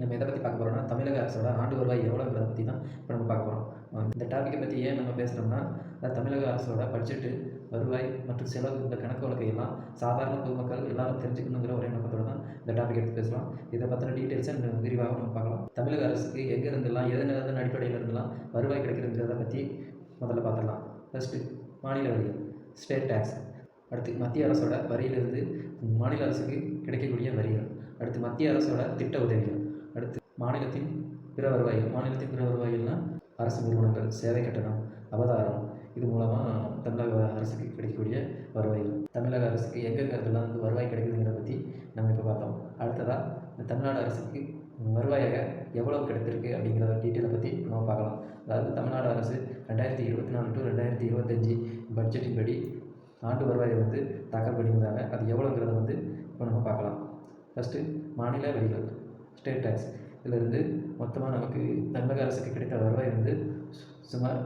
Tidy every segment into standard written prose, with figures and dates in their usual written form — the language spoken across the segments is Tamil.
நம்ம எதை பற்றி பார்க்க போகிறோம்னா தமிழக அரசோட ஆண்டு வருவாய் எவ்வளோங்கிறத பற்றி தான் இப்போ நம்ம பார்க்க போகிறோம். இந்த டாப்பிக்கை பற்றி ஏன் நம்ம பேசுகிறோம்னா, தமிழக அரசோட பட்ஜெட்டு, வருவாய் மற்றும் செலவு, இந்த கணக்கு வழக்கையெல்லாம் சாதாரண பொதுமக்கள் எல்லாரும் தெரிஞ்சுக்கணுங்கிற ஒரே நோக்கத்தோடு தான் இந்த டாபிக் எடுத்து பேசலாம். இதை பற்றின டீட்டெயில்ஸை விரிவாக நம்ம பார்க்கலாம். தமிழக அரசுக்கு எங்கே இருந்தெல்லாம் எதன் அடிப்படையில் இருந்தெல்லாம் வருவாய் கிடைக்கிறதுங்கிறத பற்றி முதல்ல பார்த்துடலாம். ஃபஸ்ட்டு மாநில வரிகள், ஸ்டேட் டேக்ஸ். அடுத்து மத்திய அரசோட வரியிலிருந்து மாநில அரசுக்கு கிடைக்கக்கூடிய வரிகள். அடுத்து மத்திய அரசோட திட்ட உதவிகள். அடுத்து மாநிலத்தின் பிற வருவாய்கள்னால் அரசு நிறுவனங்கள், சேவை கட்டணம், அவதாரம். இது மூலமாக தமிழக அரசுக்கு கிடைக்கக்கூடிய வருவாய்கள். தமிழக அரசுக்கு எங்கெல்லாம் வந்து வருவாய் கிடைக்குதுங்கிறத பற்றி நம்ம இப்போ பார்த்தோம். அடுத்ததாக இந்த தமிழ்நாடு அரசுக்கு வருவாயாக எவ்வளவு கிடைத்திருக்கு அப்படிங்கிற டீட்டெயிலை பற்றி நம்ம பார்க்கலாம். அதாவது தமிழ்நாடு அரசு 2024 to 2025 பட்ஜெட்டின் படி ஆண்டு வருவாயை வந்து தாக்கல் பண்ணியிருந்தாங்க. அது எவ்வளோங்கிறத வந்து இப்போ நம்ம பார்க்கலாம். ஃபஸ்ட்டு மாநில வரிகள், ஸ்டேட் டேக்ஸ். இதிலிருந்து மொத்தமாக நமக்கு தமிழக அரசுக்கு கிடைத்த வருவாய் வந்து சுமார்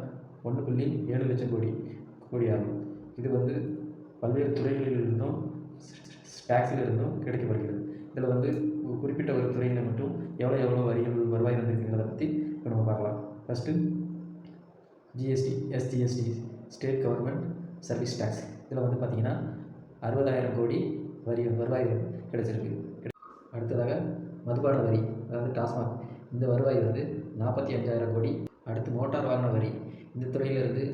1.7 லட்சம் கோடி ஆகும். இது வந்து பல்வேறு துறைகளிலிருந்தும் டேக்ஸிலிருந்தும் கிடைக்கப்படுகிறது. இதில் வந்து குறிப்பிட்ட ஒரு துறையில் மட்டும் எவ்வளோ வருவாய் வந்திருக்குங்கிறத பற்றி இப்போ நம்ம பார்க்கலாம். First GST, SGST, state government service tax. இதில் வந்து பார்த்திங்கன்னா 60,000 கோடி வருவாய் கிடைச்சிருக்கு. அடுத்ததாக மதுபான வரி, அதாவது டாஸ்மாக். இந்த வருவாய் வந்து 45,000 கோடி. அடுத்து மோட்டார் வாகன வரி. இந்த துறையிலிருந்து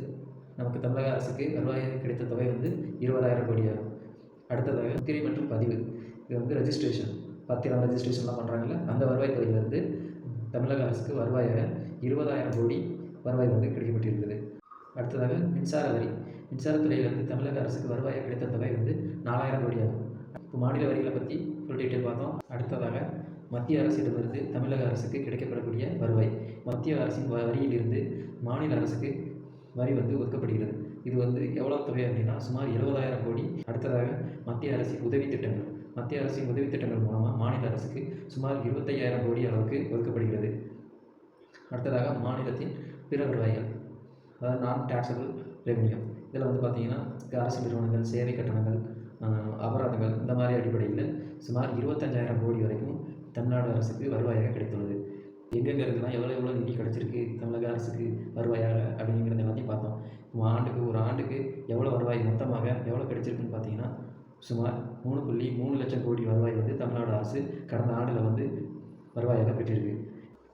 நமக்கு தமிழக அரசுக்கு வருவாய் கிடைத்த தொகை வந்து 20,000 கோடி ஆகும். அடுத்ததாக முத்திரை மற்றும் பதிவு. இது வந்து ரெஜிஸ்ட்ரேஷன், பத்திரம் ரெஜிஸ்ட்ரேஷன்லாம் பண்ணுறாங்கல்ல, அந்த வருவாய் துறையிலிருந்து தமிழக அரசுக்கு வருவாயாக 20,000 கோடி வருவாய் வந்து கிடைக்கப்பட்டிருக்குது. அடுத்ததாக மின்சார வரி. மின்சாரத்துறையிலிருந்து தமிழக அரசுக்கு வருவாயாக கிடைத்த தொகை வந்து 4,000 கோடி ஆகும். இப்போ மாநில வரிகளை பற்றி ஃபுல் டீட்டெயில் பார்த்தோம். அடுத்ததாக மத்திய அரசிடமிருந்து தமிழக அரசுக்கு கிடைக்கப்படக்கூடிய வருவாய். மத்திய அரசின் வரியிலிருந்து மாநில அரசுக்கு வரி வந்து ஒதுக்கப்படுகிறது. இது வந்து எவ்வளோ தொகை அப்படின்னா சுமார் 70,000 கோடி. அடுத்ததாக மத்திய அரசின் உதவி திட்டங்கள். மத்திய அரசின் உதவி திட்டங்கள் மூலமாக மாநில அரசுக்கு சுமார் 25,000 கோடி அளவுக்கு ஒதுக்கப்படுகிறது. அடுத்ததாக மாநிலத்தின் பிற வருவாய்கள், அதாவது நான் டேக்ஸபிள் ரெவென்யூ. இதில் வந்து பார்த்திங்கன்னா அரசு நிறுவனங்கள், சேவை கட்டணங்கள், அபராதங்கள், இந்த மாதிரி அடிப்படையில் சுமார் 25,000 கோடி வரைக்கும் தமிழ்நாடு அரசுக்கு வருவாயாக கிடைத்துள்ளது. எங்கெங்கே இருக்குன்னா எவ்வளோ நிதி கிடச்சிருக்கு தமிழக அரசுக்கு வருவாயாக அப்படிங்கிறது எல்லாத்தையும் பார்த்தோம். ஒரு ஆண்டுக்கு எவ்வளோ வருவாய் மொத்தமாக எவ்வளோ கிடைச்சிருக்குன்னு பார்த்தீங்கன்னா சுமார் 3.3 லட்சம் கோடி வருவாய் வந்து தமிழ்நாடு அரசு கடந்த ஆண்டில் வந்து வருவாயாக பெற்றிருக்கு.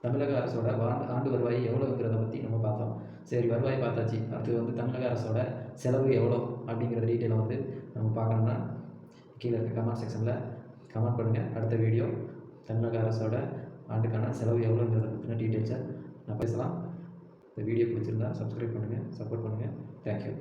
தமிழக அரசோட ஆண்டு வருவாய் எவ்வளோங்கிறத பற்றி நம்ம பார்த்தோம். சரி, வருவாய் பார்த்தாச்சு. அடுத்து வந்து தமிழக அரசோட செலவு எவ்வளோ அப்படிங்கிற டீட்டெயிலை வந்து நம்ம பார்க்கணுன்னா கீழே இருக்க கமெண்ட் செக்ஷனில் கமெண்ட் பண்ணுங்கள். அடுத்த வீடியோ தமிழக அரசோட ஆண்டுக்கான செலவு எவ்வளோங்கிறத பற்றின டீட்டெயில்ஸை நான் பேசலாம். இந்த வீடியோ பிடிச்சிருந்தா சப்ஸ்கிரைப் பண்ணுங்கள், சப்போர்ட் பண்ணுங்கள். தேங்க்யூ.